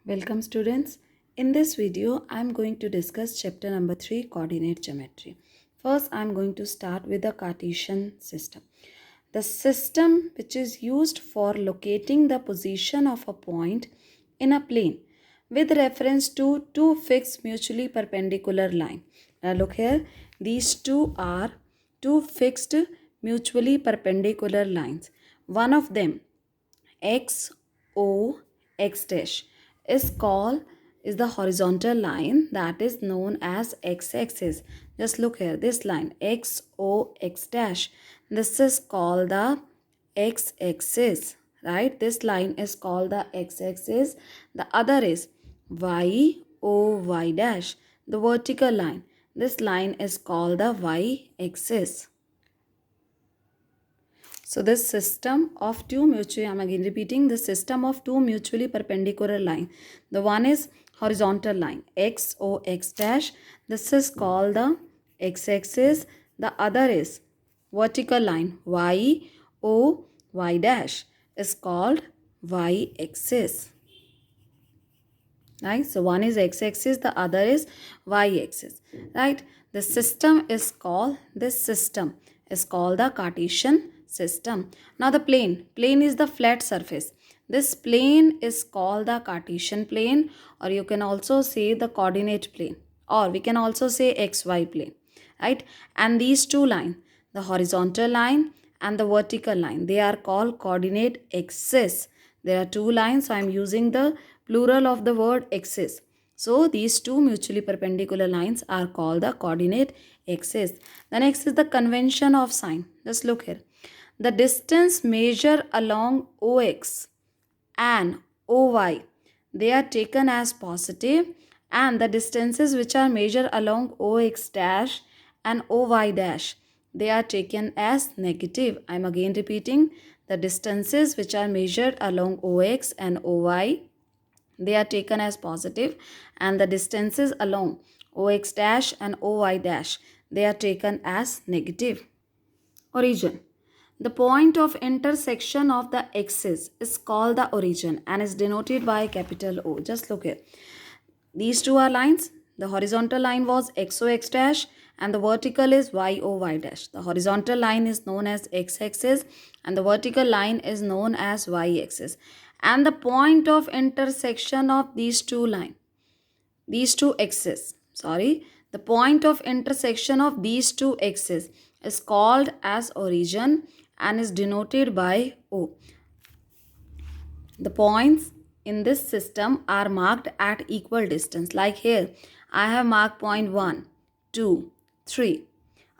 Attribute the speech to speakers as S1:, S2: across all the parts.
S1: Welcome students. In this video, I am going to discuss chapter number 3, coordinate geometry. First, I am going to start with the Cartesian system. The system which is used for locating the position of a point in a plane with reference to two fixed mutually perpendicular lines. Now look here, these two are two fixed mutually perpendicular lines. One of them x o x dash is the horizontal line that is known as x-axis. Just look here, this line x o x dash, this is called the x-axis, right? This line is called the x-axis. The other is y o y dash, the vertical line. This line is called the y-axis. So this system of two mutually, I am again repeating, the system of two mutually perpendicular lines. The one is horizontal line x o x dash. This is called the x-axis. The other is vertical line y o y dash is called y-axis. Right? So one is x-axis, the other is y-axis. Right? This system is called the Cartesian system. Now the plane is the flat surface. This plane is called the Cartesian plane, or you can also say the coordinate plane, or we can also say xy plane, right? And these two lines, the horizontal line and the vertical line, they are called coordinate axis. There are two lines, so I am using the plural of the word axis. So these two mutually perpendicular lines are called the coordinate axis. The next is the convention of sign. Just look here. The distance measured along OX and OY, they are taken as positive, and the distances which are measured along OX dash and OY dash, they are taken as negative. I am again repeating, the distances which are measured along OX and OY, they are taken as positive, and the distances along OX dash and OY dash, they are taken as negative. Origin. The point of intersection of the axis is called the origin and is denoted by capital O. Just look here. These two are lines. The horizontal line was XOX dash and the vertical is YOY dash. The horizontal line is known as x-axis and the vertical line is known as y-axis. And the point of intersection of these two axes, the point of intersection of these two axes is called as origin and is denoted by O. The points in this system are marked at equal distance. Like here, I have marked point 1, 2, 3.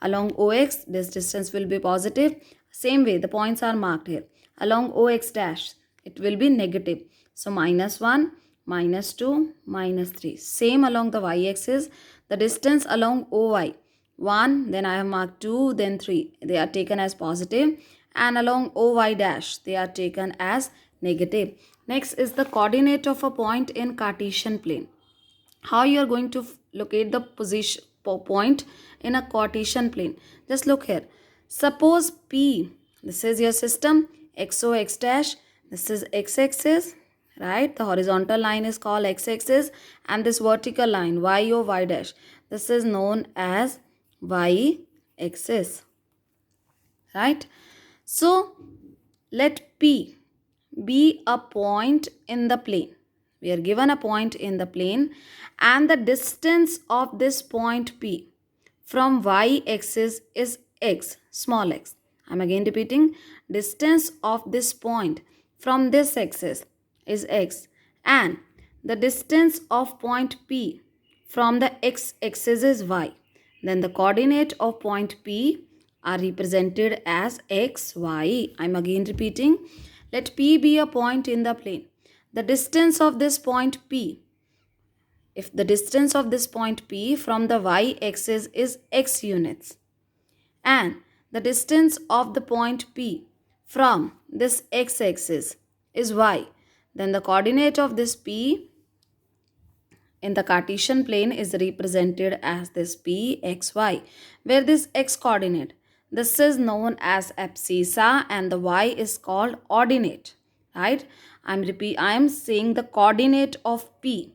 S1: Along OX, this distance will be positive. Same way, the points are marked here. Along OX dash, it will be negative. So, minus 1, minus 2, minus 3. Same along the y-axis, the distance along OY. 1, then I have marked 2, then 3. They are taken as positive. And along OY dash, they are taken as negative. Next is the coordinate of a point in Cartesian plane. How you are going to locate the position point in a Cartesian plane? Just look here. Suppose P, this is your system, XO X dash, this is x-axis, right? The horizontal line is called x-axis and this vertical line YO Y dash, this is known as y-axis, right? So let P be a point in the plane. We are given a point in the plane and the distance of this point P from y-axis is x, small x. I am again repeating, distance of this point from this axis is x and the distance of point P from the x-axis is y. Then the coordinate of point P are represented as x, y. I am again repeating, let P be a point in the plane. The distance of this point P, if the distance of this point P from the y-axis is x units and the distance of the point P from this x-axis is y, then the coordinate of this P in the Cartesian plane is represented as this P, x, y, where this x coordinate, this is known as abscissa and the y is called ordinate, right? I am saying the coordinate of P.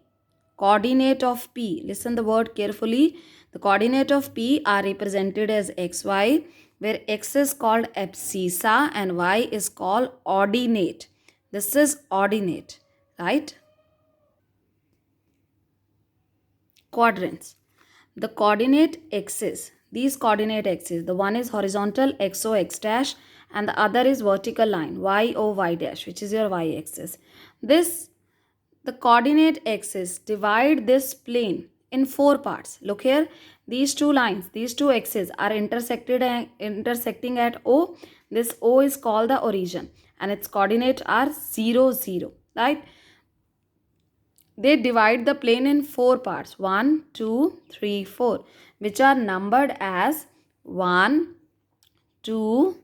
S1: Coordinate of P. Listen the word carefully. The coordinate of P are represented as xy, where x is called abscissa and y is called ordinate. This is ordinate, right? Quadrants. The coordinate axis, these coordinate axes, the one is horizontal xo x dash and the other is vertical line yo y dash, which is your y axis. The coordinate axis divide this plane in four parts. Look here, these two lines, these two axes are intersecting at O. This O is called the origin and its coordinates are 0, 0, right? They divide the plane in four parts, 1, 2, 3, 4, which are numbered as 1, 2,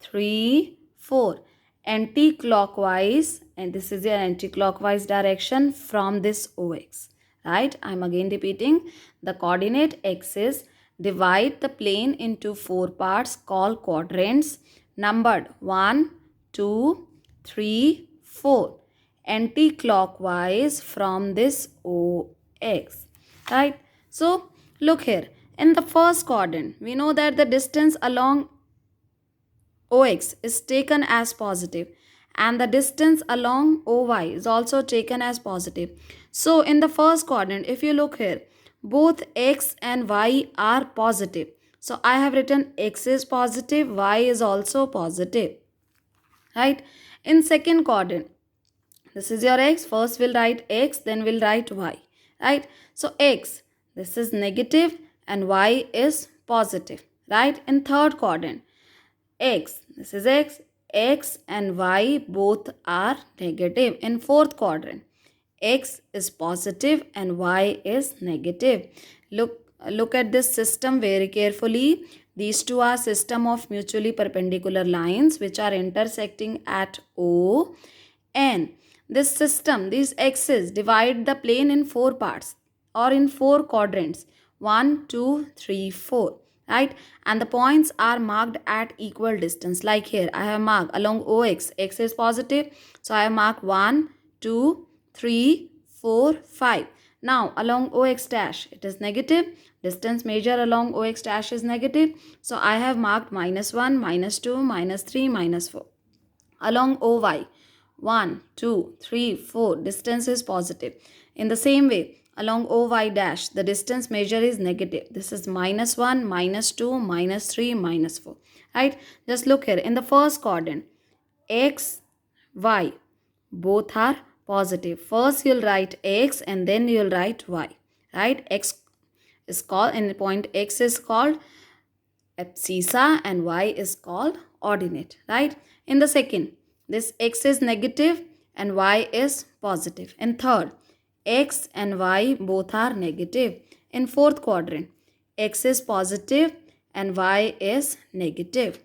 S1: 3, 4. Anti-clockwise, and this is your anti-clockwise direction from this OX. Right? I am again repeating. The coordinate axis divide the plane into four parts called quadrants numbered 1, 2, 3, 4. Anti-clockwise from this OX. Right? So, look here. In the first quadrant, we know that the distance along OX is taken as positive and the distance along OY is also taken as positive. So in the first quadrant, if you look here, both X and Y are positive. So I have written X is positive, Y is also positive. Right? In second quadrant, this is your X. First we'll write X, then we'll write Y. Right? So X, this is negative and Y is positive. Right? In third quadrant, X, this is X and Y both are negative. In fourth quadrant, X is positive and Y is negative. Look at this system very carefully. These two are system of mutually perpendicular lines which are intersecting at O. And this system, these axes divide the plane in four parts or in four quadrants. 1, 2, 3, 4. Right? And the points are marked at equal distance. Like here, I have marked along OX. X is positive. So I have marked 1, 2, 3, 4, 5. Now along OX dash, it is negative. Distance measured along OX dash is negative. So I have marked -1, -2, -3, -4. Along OY, 1, 2, 3, 4. Distance is positive. In the same way, along OY dash, the distance measure is negative. This is -1, -2, -3, -4. Right? Just look here. In the first quadrant, X, Y, both are positive. First you'll write X and then you'll write Y. Right? X is called, in the point X is called abscissa and Y is called ordinate. Right? In the second, this X is negative and Y is positive. In third, X and Y both are negative. In fourth quadrant, X is positive and Y is negative.